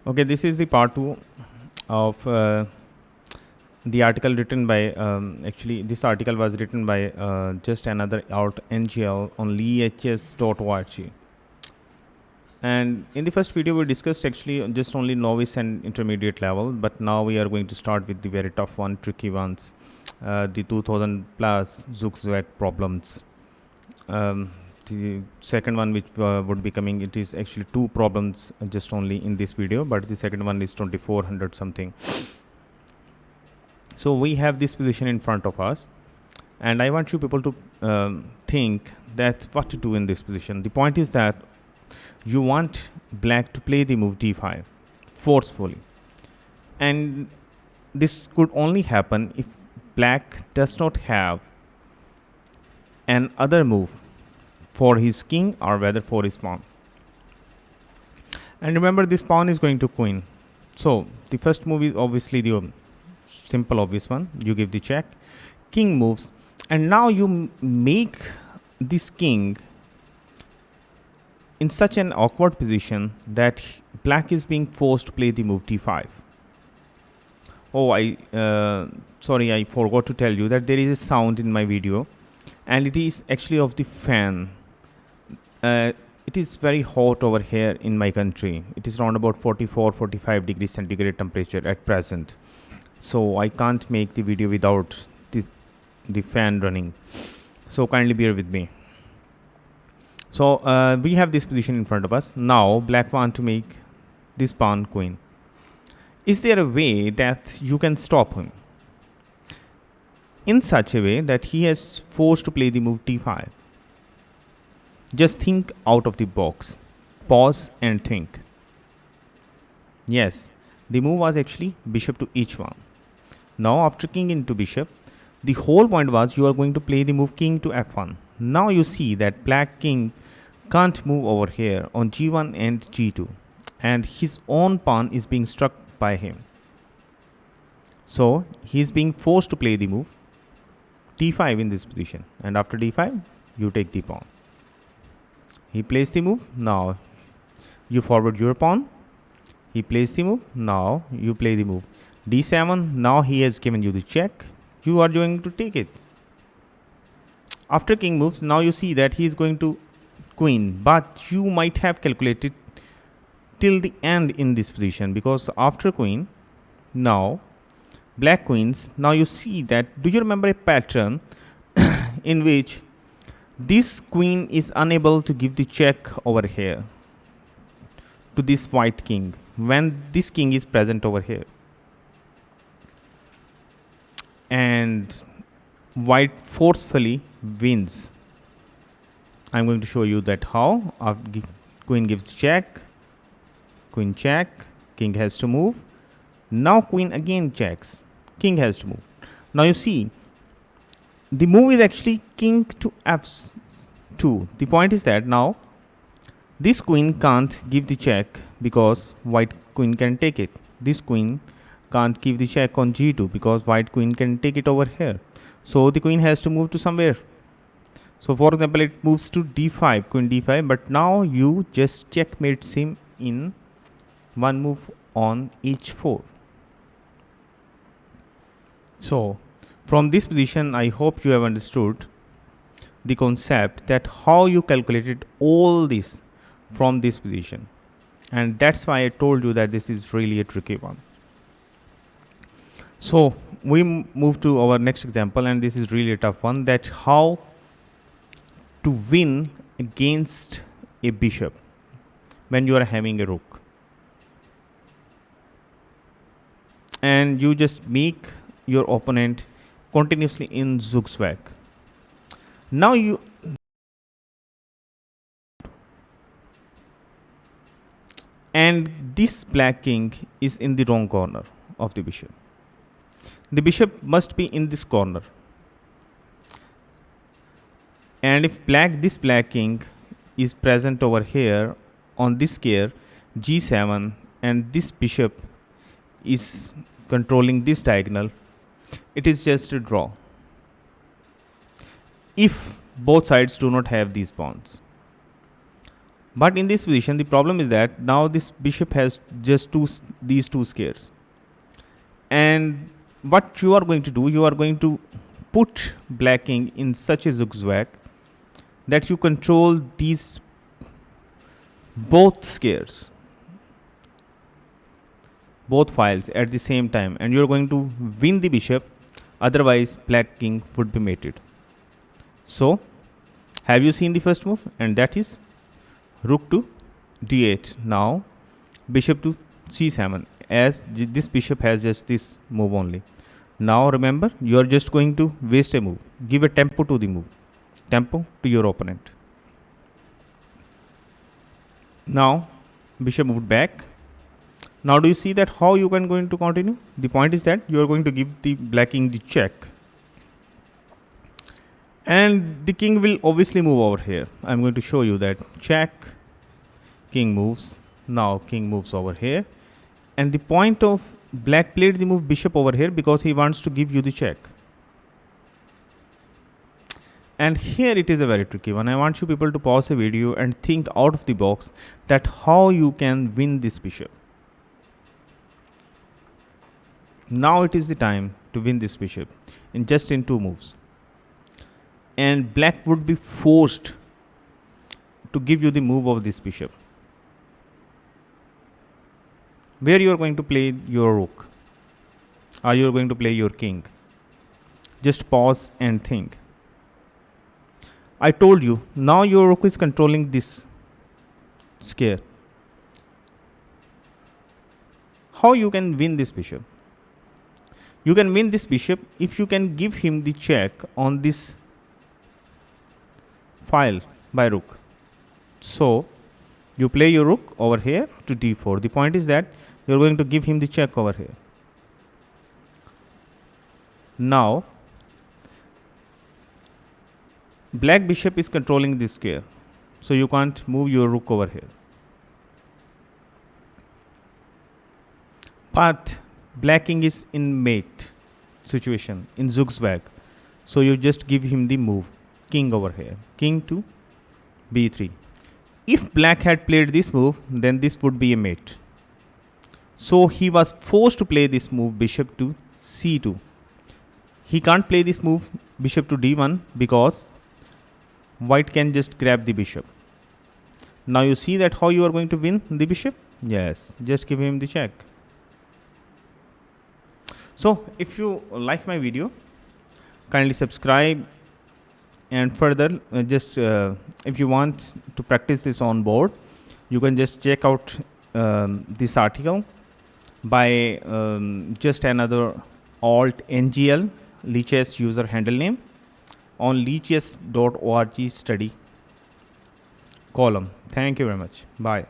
Okay, this is the part 2 of the article written by, actually this article was written by just another out NGL on lehs.org. And in the first video we discussed actually just only novice and intermediate level, but now we are going to start with the very tough one, tricky ones, the 2000 plus Zugzwang problems. The second one which would be coming, it is actually 2 problems just only in this video, but the second one is 2400 something. So we have this position in front of us, and I want you people to think that what to do in this position. The point is that you want black to play the move d5 forcefully, and this could only happen if black does not have an other move for his king or whether for his pawn. And remember, this pawn is going to queen. So the first move is obviously the simple obvious one. You give the check, king moves, and now you make this king in such an awkward position that black is being forced to play the move d5. Oh, sorry, I forgot to tell you that there is a sound in my video, and it is actually of the fan. It is very hot over here in my country. It is around about 44-45 degrees centigrade temperature at present, so I can't make the video without the fan running, so kindly bear with me. So we have this position in front of us. Now black want to make this pawn queen. Is there a way that you can stop him in such a way that he is forced to play the move d5? Just think out of the box. Pause and think. Yes, the move was actually bishop to h1. Now after king into bishop, the whole point was you are going to play the move king to f1. Now you see that black king can't move over here on g1 and g2, and his own pawn is being struck by him. So he is being forced to play the move d5 in this position, and after d5 you take the pawn. He plays the move. Now you forward your pawn. He plays the move. Now you play the move d7. Now he has given you the check. You are going to take it. After king moves, now you see that he is going to queen, but you might have calculated till the end in this position, because after queen, now black queens. Now you see that, do you remember a pattern in which this queen is unable to give the check over here to this white king when this king is present over here, and white forcefully wins? I'm going to show you that how. Queen gives check, queen check, king has to move. Now queen again checks, king has to move. Now you see the move is actually king to f2. The point is that now this queen can't give the check because white queen can take it. This queen can't give the check on g2 because white queen can take it over here. So the queen has to move to somewhere. So for example, it moves to d5, queen d5, but now you just checkmates him in one move on h4. So from this position, I hope you have understood the concept that how you calculated all this from this position, and that's why I told you that this is really a tricky one. So we move to our next example, and this is really a tough one, that how to win against a bishop when you are having a rook, and you just make your opponent continuously in Zugzwang. Now you and this black king is in the wrong corner of the bishop. The bishop must be in this corner, and if this black king is present over here on this square g7, and this bishop is controlling this diagonal, it is just a draw if both sides do not have these pawns. But in this position, the problem is that now this bishop has just these two squares. And what you are going to do, you are going to put black king in such a zugzwang that you control these both squares, both files at the same time, and you are going to win the bishop. Otherwise, black king would be mated. So, have you seen the first move? And that is rook to d8. Now, bishop to c7, as this bishop has just this move only. Now, remember, you are just going to waste a move. Give a tempo to the move, tempo to your opponent. Now, bishop moved back. Now, do you see that how you can going to continue? The point is that you are going to give the black king the check. And the king will obviously move over here. I'm going to show you that check, king moves. Now, king moves over here. And the point of black played the move bishop over here because he wants to give you the check. And here it is a very tricky one. I want you people to pause the video and think out of the box that how you can win this bishop. Now it is the time to win this bishop in just in two moves. And black would be forced to give you the move of this bishop. Where you are going to play your rook, or you are going to play your king. Just pause and think. I told you, now your rook is controlling this square. How you can win this bishop? You can win this bishop if you can give him the check on this file by rook. So, you play your rook over here to d4. The point is that you are going to give him the check over here. Now, black bishop is controlling this square. So, you can't move your rook over here. But black king is in mate situation, in Zugzwang. So, you just give him the move, king over here, king to b3. If black had played this move, then this would be a mate. So, he was forced to play this move, bishop to c2. He can't play this move, bishop to d1, because white can just grab the bishop. Now, you see that how you are going to win the bishop? Yes, just give him the check. So, if you like my video, kindly subscribe, and further if you want to practice this on board, you can just check out this article by just another alt ngl lichess user handle name on lichess.org study column. Thank you very much. Bye.